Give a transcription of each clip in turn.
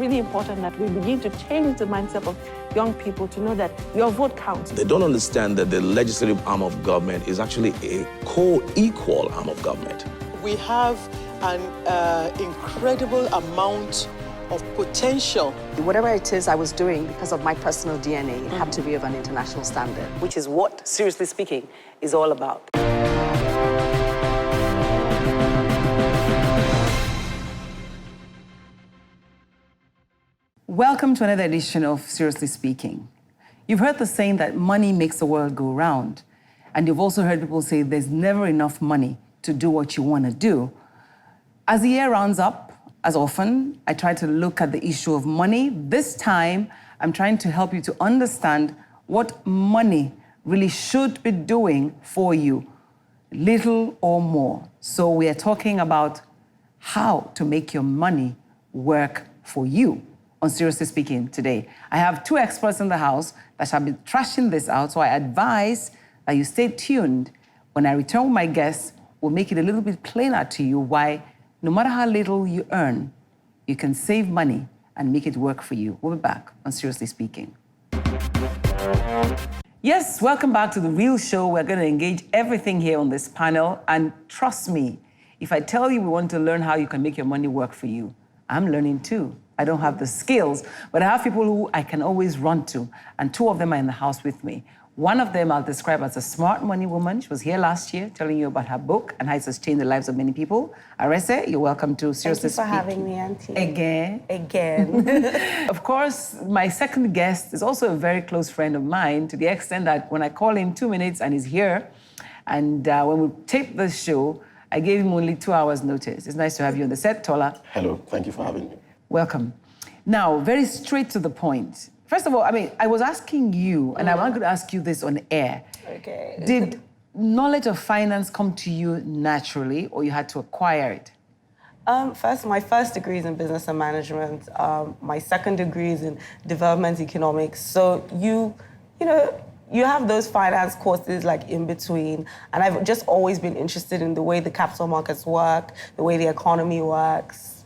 really important that we begin to change the mindset of young people to know that your vote counts. They don't understand that the legislative arm of government is actually a co-equal arm of government. We have an incredible amount of potential. Whatever it is I was doing, because of my personal DNA, it had to be of an international standard. Which is what, seriously speaking, is all about. Welcome to another edition of Seriously Speaking. You've heard the saying that money makes the world go round. And you've also heard people say there's never enough money to do what you want to do. As the year rounds up, as often, I try to look at the issue of money. This time, I'm trying to help you to understand what money really should be doing for you, little or more. So we are talking about how to make your money work for you. On Seriously Speaking today, I have two experts in the house that shall be trashing this out, so I advise that you stay tuned. When I return with my guests, we'll make it a little bit plainer to you why, no matter how little you earn, you can save money and make it work for you. We'll be back on Seriously Speaking. Yes, welcome back to The Real Show. We're going to engage everything here on this panel, and trust me, if I tell you we want to learn how you can make your money work for you, I'm learning too. I don't have the skills, but I have people who I can always run to, and two of them are in the house with me. One of them I'll describe as a smart money woman. She was here last year telling you about her book and how it has changed the lives of many people. Arese, you're welcome to Seriously Speaking. Thank you for having me, Auntie. Again. Of course, my second guest is also a very close friend of mine, to the extent that when I call him 2 minutes and he's here, and when we tape this show, I gave him only 2 hours notice. It's nice to have you on the set, Tola. Hello, thank you for having me. Welcome. Now, very straight to the point. First of all, I was asking you, and I wanted to ask you this on air. Okay. Did knowledge of finance come to you naturally, or you had to acquire it? My first degree is in business and management. My second degree is in development economics. So you have those finance courses like in between. And I've just always been interested in the way the capital markets work, the way the economy works.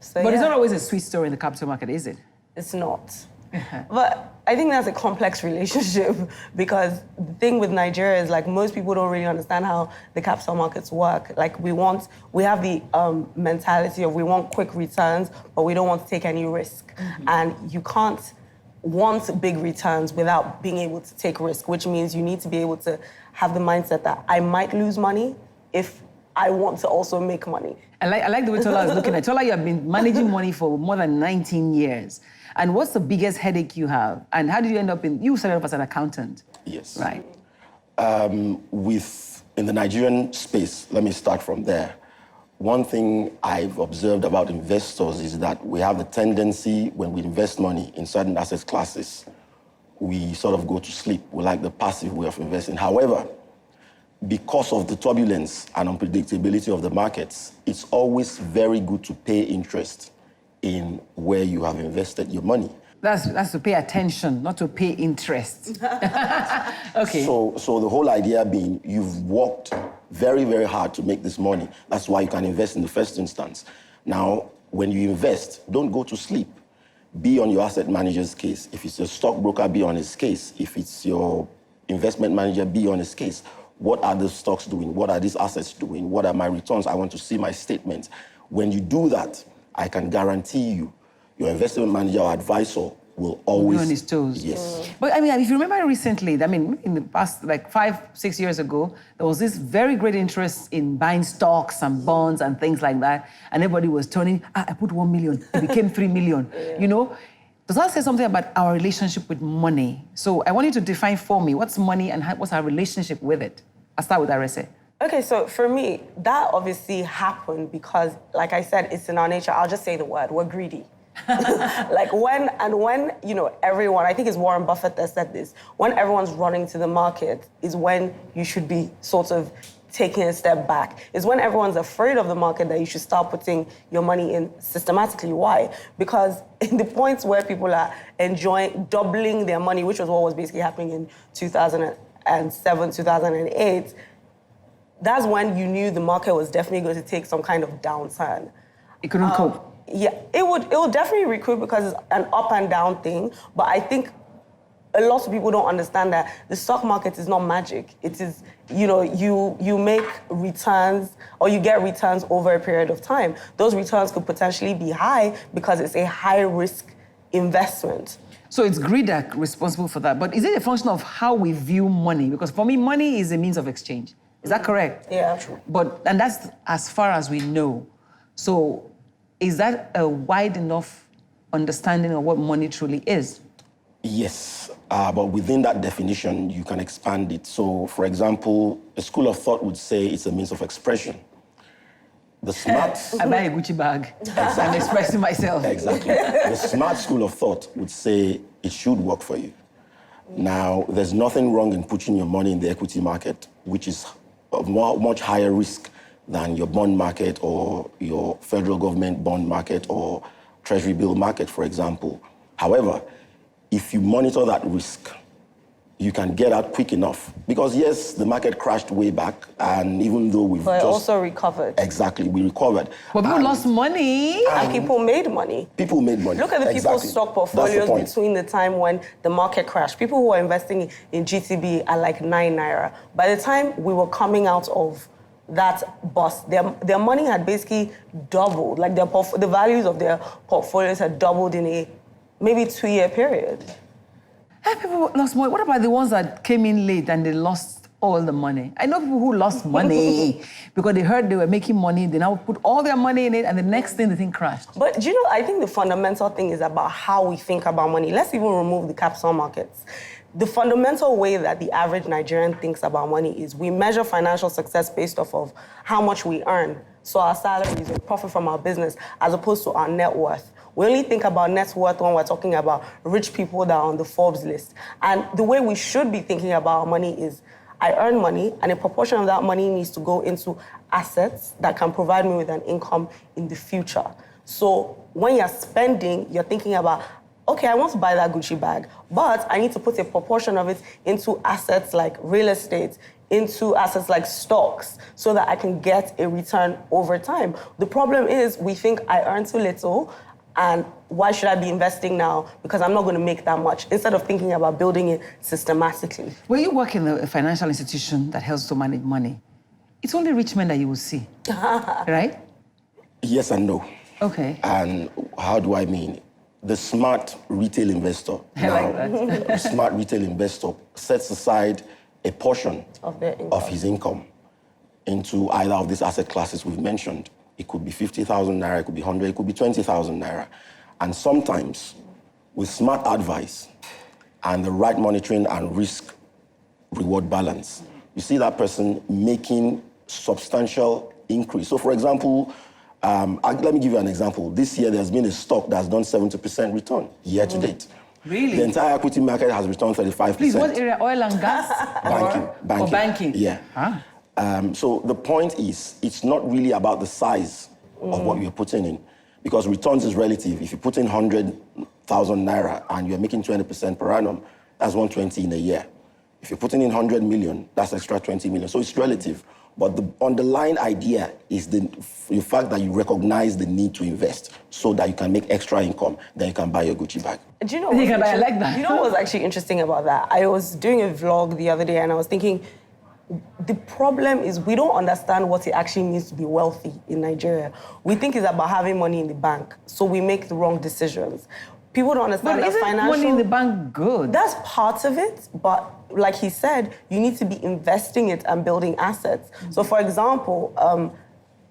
So, but it's not always a sweet story in the capital market, is it? It's not. But I think that's a complex relationship because the thing with Nigeria is like most people don't really understand how the capital markets work. Like we have the mentality of we want quick returns, but we don't want to take any risk. Mm-hmm. And you can't want big returns without being able to take risk, which means you need to be able to have the mindset that I might lose money if I want to also make money. I like the way Tola is looking at. Tola, you have been managing money for more than 19 years. And what's the biggest headache you have? And how did you end up you started off as an accountant? Yes. Right. In the Nigerian space, let me start from there. One thing I've observed about investors is that we have the tendency when we invest money in certain asset classes, we sort of go to sleep. We like the passive way of investing. However, because of the turbulence and unpredictability of the markets, it's always very good to pay interest in where you have invested your money. That's to pay attention, not to pay interest. Okay. So the whole idea being you've worked very, very hard to make this money. That's why you can invest in the first instance. Now, when you invest, don't go to sleep. Be on your asset manager's case. If it's your stockbroker, be on his case. If it's your investment manager, be on his case. What are the stocks doing? What are these assets doing? What are my returns? I want to see my statements. When you do that, I can guarantee you, your investment manager or advisor will always... be on his toes. Yes. But if you remember recently, in the past, 5-6 years ago, there was this very great interest in buying stocks and bonds and things like that. And everybody was turning, I put 1 million, it became 3 million, Does that say something about our relationship with money? So I want you to define for me, what's money and what's our relationship with it? I'll start with Arese. Okay, so for me, that obviously happened because, like I said, it's in our nature. I'll just say the word, we're greedy. when everyone, I think it's Warren Buffett that said this, when everyone's running to the market is when you should be sort of taking a step back. It's when everyone's afraid of the market that you should start putting your money in systematically. Why? Because in the points where people are enjoying doubling their money, which was what was basically happening in 2007, 2008, that's when you knew the market was definitely going to take some kind of downturn. It couldn't cope. Yeah, it would definitely recruit because it's an up and down thing. But I think a lot of people don't understand that the stock market is not magic. It is, you make returns or you get returns over a period of time. Those returns could potentially be high because it's a high risk investment. So it's greed that's responsible for that. But is it a function of how we view money? Because for me, money is a means of exchange. Is that correct? Yeah, true. And that's as far as we know. So is that a wide enough understanding of what money truly is? Yes, but within that definition, you can expand it. So, for example, a school of thought would say it's a means of expression. The smart... I buy a Gucci bag. Exactly. I'm expressing myself. Exactly. The smart school of thought would say it should work for you. Now, there's nothing wrong in putting your money in the equity market, which is of much higher risk than your bond market or your federal government bond market or treasury bill market, for example. However, if you monitor that risk, you can get out quick enough. Because yes, the market crashed way back, and even though we've But it also recovered. Exactly, we recovered. But people lost money. And people made money. People made money. Look at the people's stock portfolios between the time when the market crashed. People who were investing in GTB at like 9 naira. By the time we were coming out of that bust, their money had basically doubled. Like the values of their portfolios had doubled in a maybe 2-year period. People lost money. What about the ones that came in late and they lost all the money? I know people who lost money because they heard they were making money. They now put all their money in it, and the next thing the thing crashed. But I think the fundamental thing is about how we think about money. Let's even remove the capital markets. The fundamental way that the average Nigerian thinks about money is we measure financial success based off of how much we earn. So our salaries or profit from our business as opposed to our net worth. We only think about net worth when we're talking about rich people that are on the Forbes list. And the way we should be thinking about our money is I earn money, and a proportion of that money needs to go into assets that can provide me with an income in the future. So when you're spending, you're thinking about, okay, I want to buy that Gucci bag, but I need to put a proportion of it into assets like real estate, into assets like stocks, so that I can get a return over time. The problem is we think I earn too little, and why should I be investing now? Because I'm not going to make that much, instead of thinking about building it systematically. When you work in a financial institution that helps to manage money, it's only rich men that you will see, right? Yes and no. Okay. And how do I mean? The smart retail investor, the smart retail investor sets aside a portion of his income into either of these asset classes we've mentioned. It could be 50,000 naira, it could be 100, it could be 20,000 naira. And sometimes, with smart advice and the right monitoring and risk-reward balance, you see that person making substantial increase. So, for example, let me give you an example. This year, there's been a stock that's done 70% return year to date. Really? The entire equity market has returned 35%. Please, what area? Oil and gas? Banking. Or banking? Yeah. So the point is, it's not really about the size of what you're putting in, because returns is relative. If you put in 100,000 naira and you're making 20% per annum, that's 120 in a year. If you're putting in 100 million, that's extra 20 million. So it's relative. But the underlying idea is the fact that you recognize the need to invest so that you can make extra income, then you can buy your Gucci bag. Do you know what I like that. You know what was actually interesting about that? I was doing a vlog the other day and I was thinking, the problem is we don't understand what it actually means to be wealthy in Nigeria. We think it's about having money in the bank, so we make the wrong decisions. People don't understand that financial... But isn't money in the bank good? That's part of it, but like he said, you need to be investing it and building assets. So for example,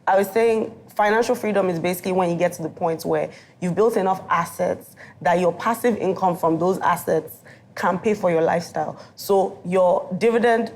I was saying financial freedom is basically when you get to the point where you've built enough assets that your passive income from those assets can pay for your lifestyle. So your dividend,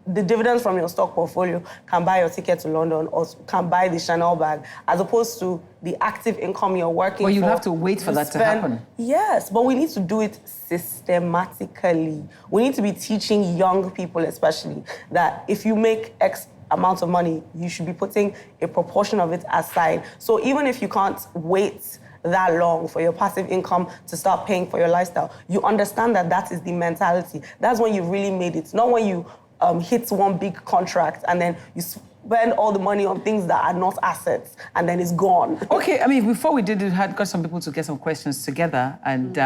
the dividends from your stock portfolio can buy your ticket to London or can buy the Chanel bag, as opposed to the active income you're working for. Well, you have to wait for that to happen. Yes, but we need to do it systematically. We need to be teaching young people especially that if you make X amount of money, you should be putting a proportion of it aside. So even if you can't wait that long for your passive income to start paying for your lifestyle, you understand that that is the mentality. That's when you really made it, not when you hits one big contract and then you spend all the money on things that are not assets and then it's gone. Okay, I mean, before we did it, had got some people to get some questions together, and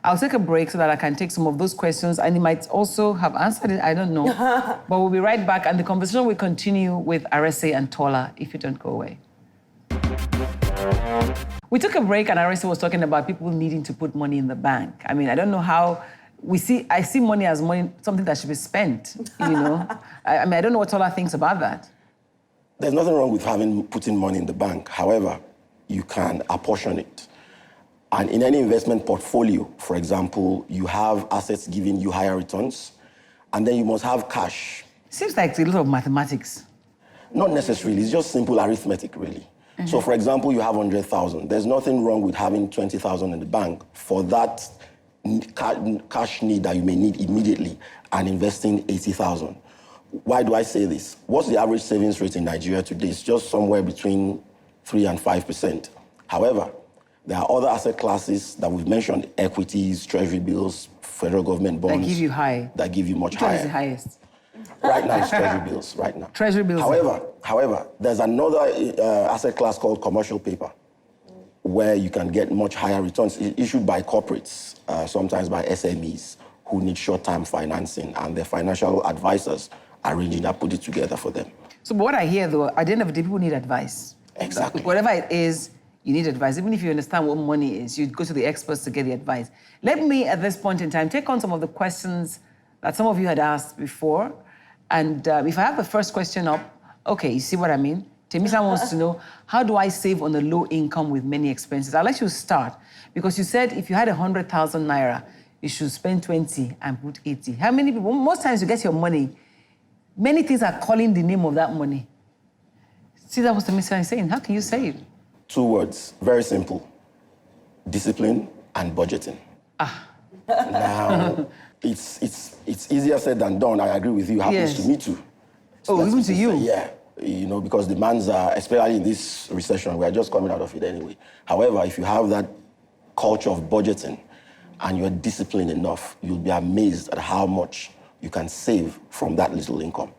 I'll take a break so that I can take some of those questions, and you might also have answered it, I don't know. But we'll be right back, and the conversation will continue with Arese and Tola, if you don't go away. We took a break, and Arese was talking about people needing to put money in the bank. I mean, I don't know how I see money as money, something that should be spent, you know? I mean, I don't know what Tola thinks about that. There's nothing wrong with putting money in the bank. However, you can apportion it. And in any investment portfolio, for example, you have assets giving you higher returns, and then you must have cash. Seems like it's a lot of mathematics. Not necessarily, it's just simple arithmetic, really. So, for example, you have 100,000. There's nothing wrong with having 20,000 in the bank for that cash need that you may need immediately and investing 80,000. Why do I say this? What's the average savings rate in Nigeria today? It's just somewhere between 3 and 5%. However, there are other asset classes that we've mentioned, equities, treasury bills, federal government bonds. That give you high. That give you much Which one higher. is the highest? Right now, it's treasury bills, right now. Treasury bills. However, there's another asset class called commercial paper, where you can get much higher returns issued by corporates, sometimes by SMEs, who need short-term financing, and their financial advisors arranging that, put it together for them. So what I hear, though, at the end of the day, people need advice. Exactly. Whatever it is, you need advice. Even if you understand what money is, you go to the experts to get the advice. Let me, at this point in time, take on some of the questions that some of you had asked before. And if I have the first question up, okay, you see what I mean? Temisa wants to know, how do I save on a low income with many expenses? I'll let you start, because you said if you had 100,000 naira, you should spend 20 and put 80. How many people, most times you get your money, many things are calling the name of that money. See, that was Temisa saying, how can you save? 2 words, very simple: discipline and budgeting. Now, it's easier said than done. I agree with you. Happens to me too. Oh, even to you? Yeah, you know, because demands are, especially in this recession, we are just coming out of it anyway. However, if you have that culture of budgeting and you're disciplined enough, you'll be amazed at how much you can save from that little income.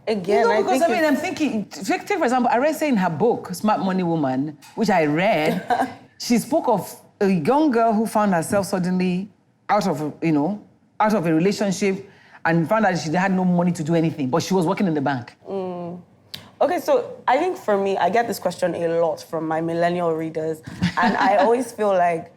Again, no, because I'm thinking, take for example, Arese in her book, Smart Money Woman, which I read, she spoke of a young girl who found herself suddenly out of a relationship and found that she had no money to do anything, but she was working in the bank. Okay, so I think for me, I get this question a lot from my millennial readers, and I always feel like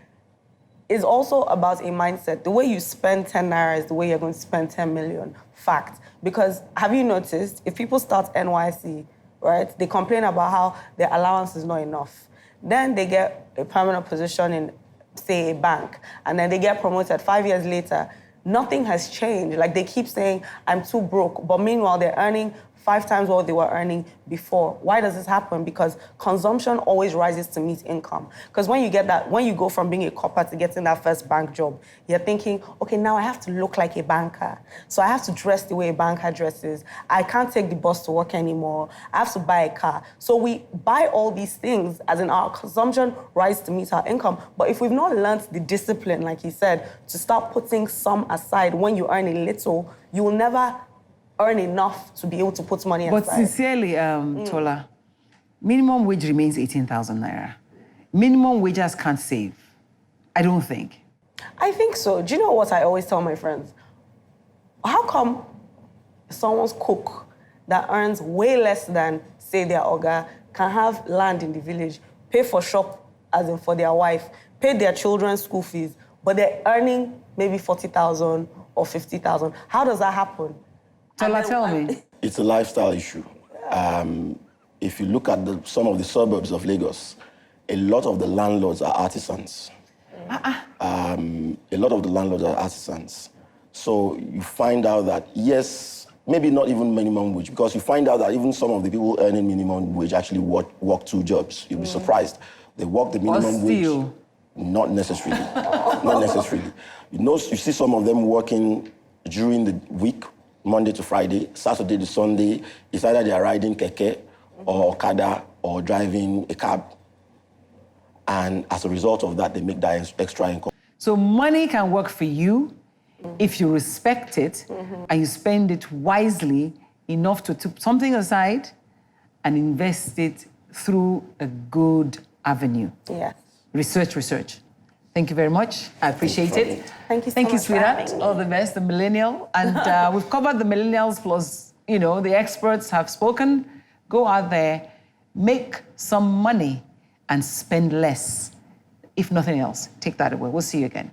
it's also about a mindset. The way you spend 10 naira is the way you're going to spend 10 million. Fact. Because have you noticed, if people start NYC, right, they complain about how their allowance is not enough. Then they get a permanent position in, say, a bank, and then they get promoted 5 years later. Nothing has changed. Like, they keep saying, I'm too broke, but meanwhile, they're earning 5 times what they were earning before. Why does this happen? Because consumption always rises to meet income. Because when you go from being a copper to getting that first bank job, you're thinking, okay, now I have to look like a banker. So I have to dress the way a banker dresses. I can't take the bus to work anymore. I have to buy a car. So we buy all these things, as in our consumption rises to meet our income. But if we've not learned the discipline, like he said, to start putting some aside when you earn a little, you will never earn enough to be able to put money aside. But sincerely, Tola, minimum wage remains 18,000 naira. Minimum wages can't save, I don't think. I think so. Do you know what I always tell my friends? How come someone's cook that earns way less than, say, their oga, can have land in the village, pay for shop, as in for their wife, pay their children's school fees, but they're earning maybe 40,000 or 50,000? How does that happen? Tola, tell me. It's a lifestyle issue. If you look at some of the suburbs of Lagos, a lot of the landlords are artisans. A lot of the landlords are artisans. So you find out that, yes, maybe not even minimum wage, because you find out that even some of the people earning minimum wage actually work 2 jobs. You'll be surprised. They work the minimum wage. Not necessarily. Not necessarily. You see some of them working during the week, Monday to Friday, Saturday to Sunday. It's either they are riding keke or okada or driving a cab. And as a result of that, they make that extra income. So money can work for you If you respect it and you spend it wisely enough to put something aside and invest it through a good avenue. Yes. Research. Thank you very much. I appreciate it. Thank you so Thank you, much for sweetheart. having me. All the best, the millennial. And we've covered the millennials plus, the experts have spoken. Go out there, make some money and spend less. If nothing else, take that away. We'll see you again.